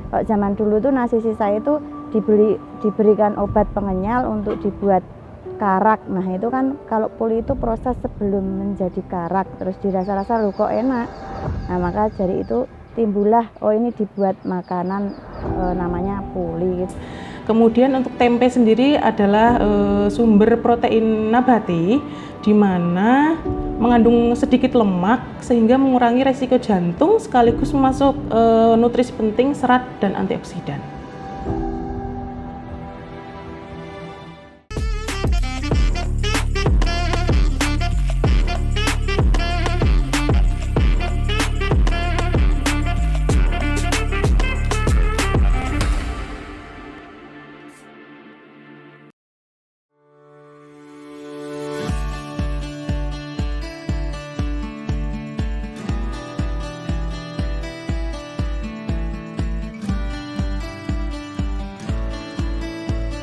Kalau zaman dulu tuh nasi sisa itu diberikan obat pengenyal untuk dibuat karak. Nah itu kan kalau puli itu proses sebelum menjadi karak, terus dirasa-rasa loh kok enak. Nah maka dari itu timbullah oh ini dibuat makanan namanya puli gitu. Kemudian untuk tempe sendiri adalah sumber protein nabati di mana mengandung sedikit lemak sehingga mengurangi resiko jantung sekaligus masuk nutrisi penting, serat dan antioksidan.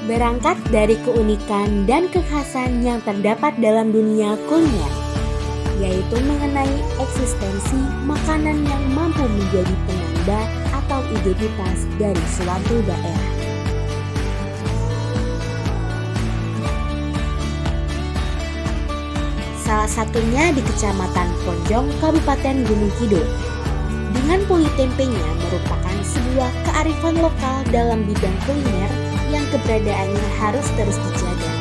Berangkat dari keunikan dan kekhasan yang terdapat dalam dunia kuliner, yaitu mengenai eksistensi makanan yang mampu menjadi penanda atau identitas dari suatu daerah. Salah satunya di Kecamatan Ponjong, Kabupaten Gunung Kidul. Dengan puli tempenya merupakan sebuah kearifan lokal dalam bidang kuliner yang keberadaannya harus terus dijaga.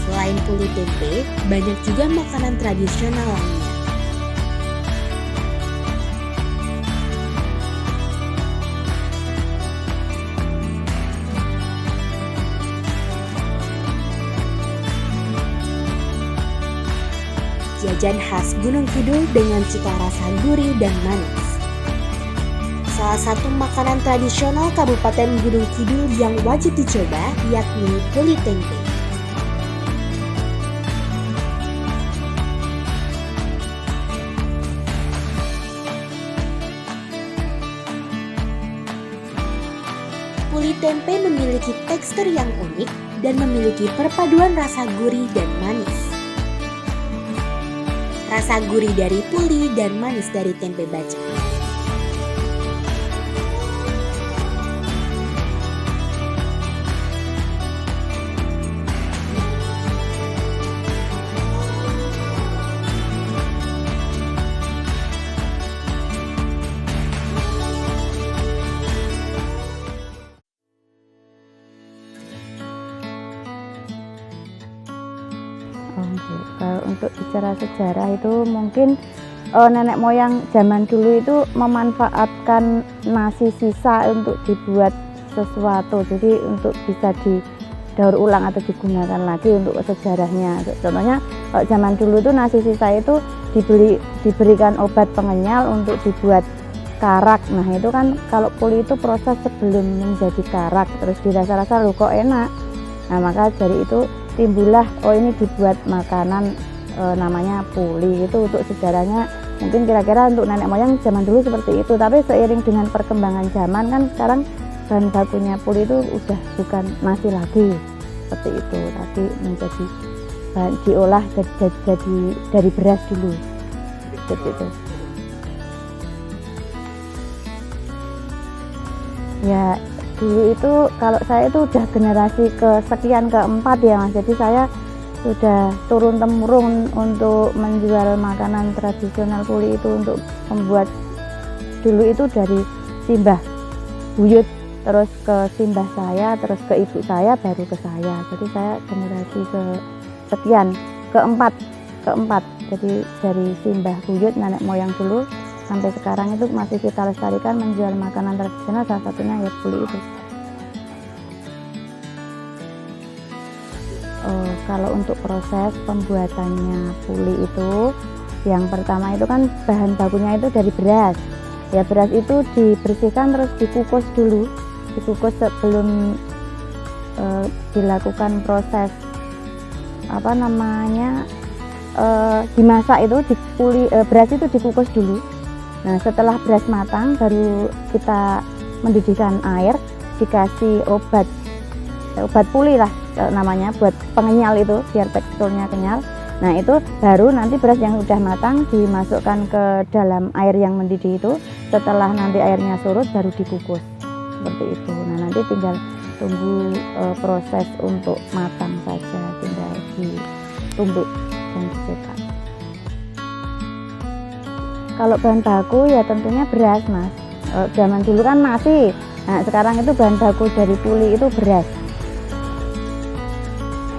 Selain puli tempe, banyak juga makanan tradisional lainnya. Jajan khas Gunung Kidul dengan cita rasa gurih dan manis. Salah satu makanan tradisional Kabupaten Gunung Kidul yang wajib dicoba yakni puli tempe. Puli tempe memiliki tekstur yang unik dan memiliki perpaduan rasa gurih dan manis. Rasa gurih dari puli dan manis dari tempe bacem. Kalau untuk bicara sejarah itu mungkin nenek moyang zaman dulu itu memanfaatkan nasi sisa untuk dibuat sesuatu, jadi untuk bisa didaur ulang atau digunakan lagi untuk sejarahnya. Contohnya kalau zaman dulu itu nasi sisa itu diberikan obat pengenyal untuk dibuat karak. Nah itu kan kalau puli itu proses sebelum menjadi karak, terus dirasa-rasa loh kok enak. Nah maka dari itu timbullah oh ini dibuat makanan namanya puli. Itu untuk sejarahnya mungkin kira-kira untuk nenek moyang zaman dulu seperti itu. Tapi seiring dengan perkembangan zaman kan sekarang bahan bakunya puli itu udah bukan nasi lagi seperti itu, tapi menjadi diolah jadi dari beras dulu seperti itu. Ya dulu itu kalau saya itu udah generasi kesekian keempat ya Mas, jadi saya sudah turun temurun untuk menjual makanan tradisional puli itu, untuk membuat dulu itu dari simbah buyut, terus ke simbah saya, terus ke ibu saya, baru ke saya. Jadi saya generasi kesekian keempat, jadi dari simbah buyut nenek moyang dulu sampai sekarang itu masih kita lestarikan menjual makanan tradisional, salah satunya ya puli itu. Kalau untuk proses pembuatannya puli itu, yang pertama itu kan bahan bakunya itu dari beras. Ya beras itu dibersihkan terus dikukus dulu, dikukus sebelum dilakukan proses dimasak itu beras itu dikukus dulu. Nah setelah beras matang baru kita mendidihkan air, dikasih obat puli lah namanya, buat pengenyal itu biar teksturnya kenyal. Nah itu baru nanti beras yang udah matang dimasukkan ke dalam air yang mendidih itu, setelah nanti airnya surut baru dikukus seperti itu. Nah nanti tinggal tunggu proses untuk matang saja, tinggal ditumbuk dan dicetak. Kalau bahan baku ya tentunya beras Mas. Zaman dulu kan nasi, nah sekarang itu bahan baku dari puli itu beras.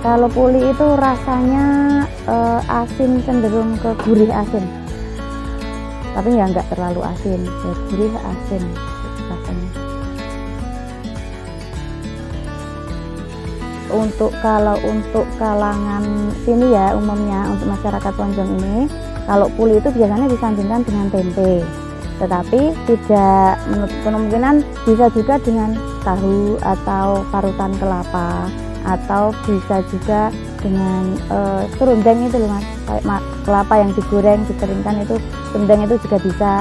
Kalau puli itu rasanya asin, cenderung ke gurih asin, tapi ya nggak terlalu asin, ya gurih asin rasanya. Kalau untuk kalangan sini ya umumnya untuk masyarakat Ponjong ini, kalau puli itu biasanya disandingkan dengan tempe, tetapi tidak menutup kemungkinan bisa juga dengan tahu atau parutan kelapa, atau bisa juga dengan serundeng itu loh Mas, kayak kelapa yang digoreng dikeringkan itu, serundeng itu juga bisa,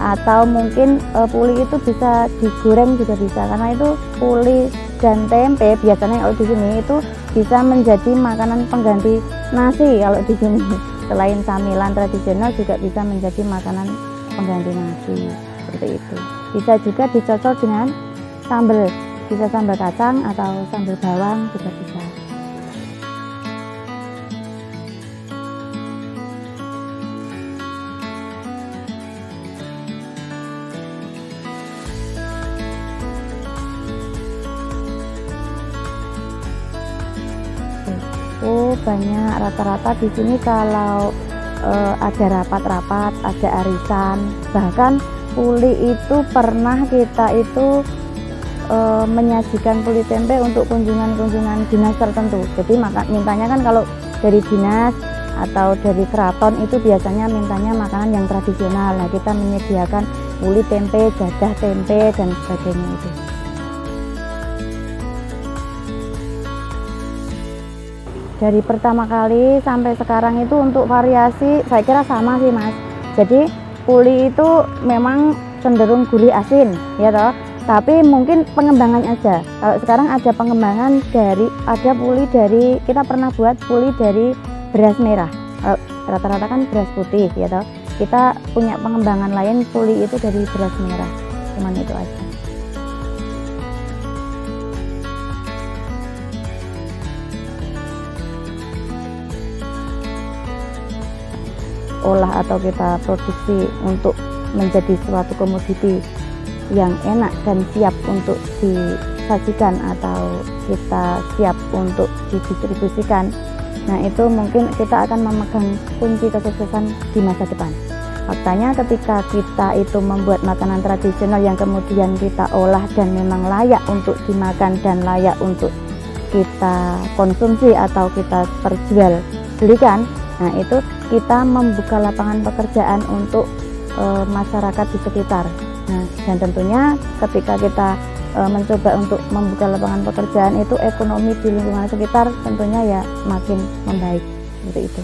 atau mungkin puli itu bisa digoreng juga bisa, karena itu puli dan tempe biasanya kalau di sini itu bisa menjadi makanan pengganti nasi. Kalau di sini selain camilan tradisional juga bisa menjadi makanan pengganti nasi seperti itu. Bisa juga dicocol dengan sambal, bisa sambal kacang atau sambal bawang juga bisa. Oh banyak, rata-rata di sini kalau ada rapat-rapat, ada arisan, bahkan puli itu pernah kita itu menyajikan puli tempe untuk kunjungan-kunjungan dinas tertentu. Jadi mintanya kan kalau dari dinas atau dari keraton itu biasanya mintanya makanan yang tradisional. Nah kita menyediakan puli tempe, jadah tempe dan sebagainya itu. Dari pertama kali sampai sekarang itu untuk variasi saya kira sama sih Mas. Jadi puli itu memang cenderung gurih asin ya toh, tapi mungkin pengembangan aja. Kalau sekarang ada pengembangan ada puli dari, kita pernah buat puli dari beras merah. Rata-rata kan beras putih ya toh. Kita punya pengembangan lain puli itu dari beras merah. Cuman itu aja. Olah atau kita produksi untuk menjadi suatu komoditi yang enak dan siap untuk disajikan atau kita siap untuk didistribusikan. Nah itu mungkin kita akan memegang kunci kesuksesan di masa depan. Faktanya ketika kita itu membuat makanan tradisional yang kemudian kita olah dan memang layak untuk dimakan dan layak untuk kita konsumsi atau kita perjualbelikan, nah itu kita membuka lapangan pekerjaan untuk masyarakat di sekitar. Nah, dan tentunya ketika kita mencoba untuk membuka lapangan pekerjaan itu ekonomi di lingkungan sekitar tentunya ya makin membaik seperti itu.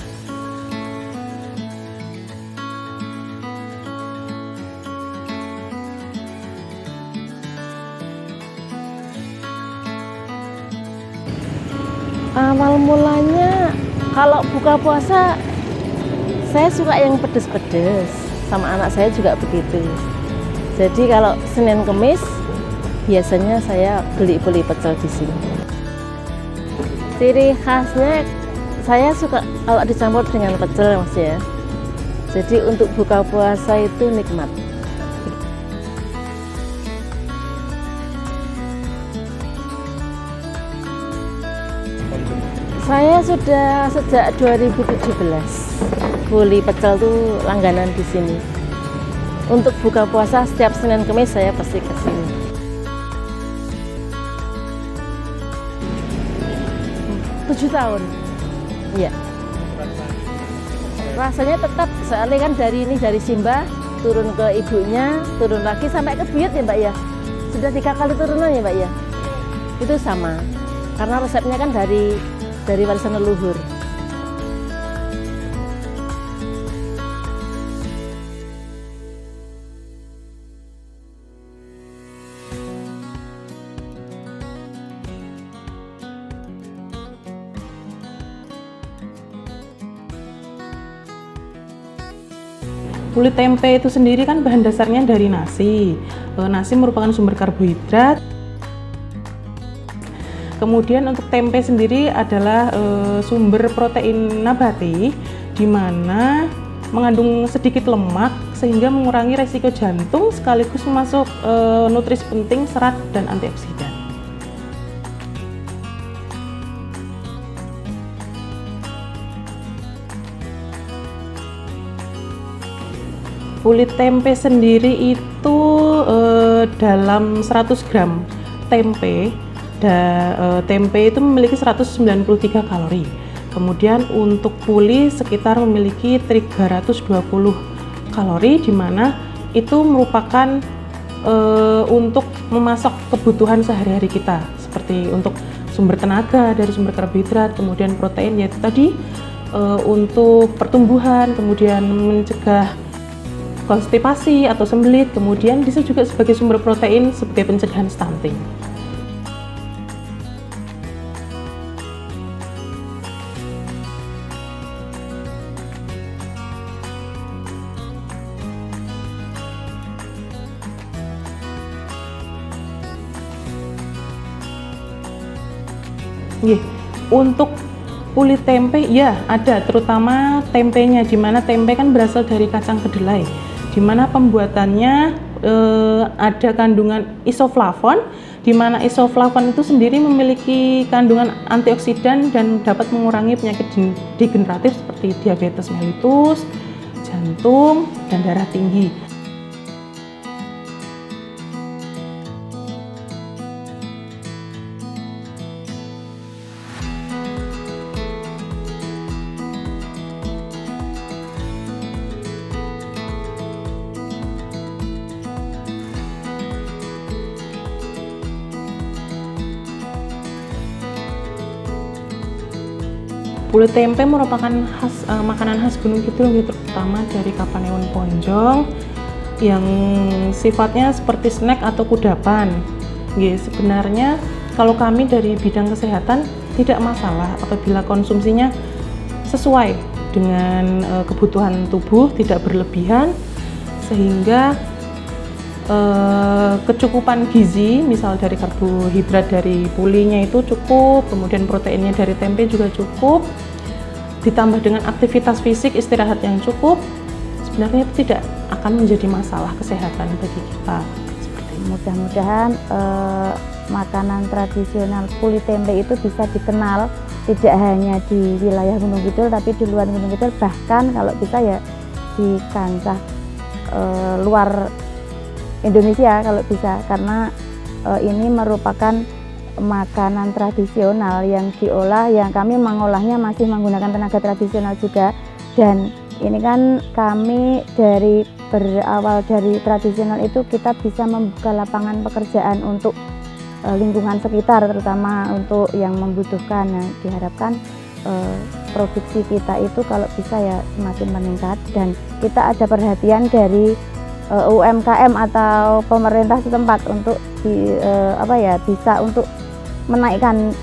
Awal mulanya kalau buka puasa saya suka yang pedes-pedes, sama anak saya juga begitu. Jadi kalau Senin Kemis biasanya saya beli pecel di sini. Ciri khasnya saya suka kalau dicampur dengan pecel Mas ya. Jadi untuk buka puasa itu nikmat. Saya sudah sejak 2017 puli pecel tuh langganan di sini. Untuk buka puasa setiap Senin Kemis saya pasti ke sini. Tujuh tahun. Iya. Rasanya tetap, soalnya kan dari Simba turun ke ibunya, turun lagi sampai ke buyut ya Mbak ya. Sudah 3 kali turunan ya Mbak ya. Itu sama. Karena resepnya kan dari warisan leluhur. Kulit tempe itu sendiri kan bahan dasarnya dari nasi. Nasi merupakan sumber karbohidrat. Kemudian untuk tempe sendiri adalah sumber protein nabati, di mana mengandung sedikit lemak sehingga mengurangi resiko jantung sekaligus masuk nutrisi penting, serat, dan antioksidan. Kulit tempe sendiri itu dalam 100 gram tempe, tempe itu memiliki 193 kalori. Kemudian untuk puli sekitar memiliki 320 kalori, di mana itu merupakan untuk memasak kebutuhan sehari-hari kita, seperti untuk sumber tenaga dari sumber karbohidrat, kemudian protein yaitu tadi untuk pertumbuhan, kemudian mencegah konstipasi atau sembelit, kemudian bisa juga sebagai sumber protein sebagai pencegahan stunting. Untuk kulit tempe ya ada, terutama tempenya, di mana tempe kan berasal dari kacang kedelai, di mana pembuatannya ada kandungan isoflavon, di mana isoflavon itu sendiri memiliki kandungan antioksidan dan dapat mengurangi penyakit degeneratif seperti diabetes mellitus, jantung, dan darah tinggi. Kulit tempe merupakan makanan khas Gunung Kidul, terutama dari Kapanewon Ponjong, yang sifatnya seperti snack atau kudapan. Sebenarnya kalau kami dari bidang kesehatan tidak masalah apabila konsumsinya sesuai dengan kebutuhan tubuh, tidak berlebihan, sehingga kecukupan gizi, misal dari karbohidrat dari pulinya itu cukup, kemudian proteinnya dari tempe juga cukup, ditambah dengan aktivitas fisik, istirahat yang cukup, sebenarnya itu tidak akan menjadi masalah kesehatan bagi kita. Mudah-mudahan makanan tradisional kulit tempe itu bisa dikenal tidak hanya di wilayah Gunung Kidul, tapi di luar Gunung Kidul, bahkan kalau bisa ya di kancah luar Indonesia kalau bisa, karena ini merupakan makanan tradisional yang diolah, yang kami mengolahnya masih menggunakan tenaga tradisional juga. Dan ini kan kami dari berawal dari tradisional itu kita bisa membuka lapangan pekerjaan untuk lingkungan sekitar, terutama untuk yang membutuhkan. Nah, diharapkan produksi kita itu kalau bisa ya semakin meningkat, dan kita ada perhatian dari UMKM atau pemerintah setempat untuk bisa untuk menaikkan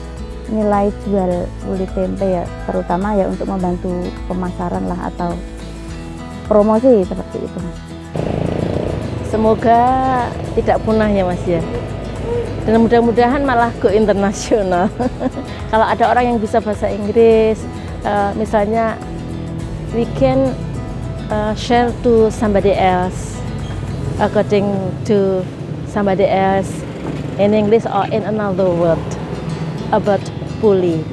nilai jual kulit tempe ya, terutama ya untuk membantu pemasaran lah atau promosi seperti itu. Semoga tidak punah ya Mas ya. Dan mudah-mudahan malah go internasional. Kalau ada orang yang bisa bahasa Inggris, misalnya we can share to somebody else according to somebody else in English or in another word about puli.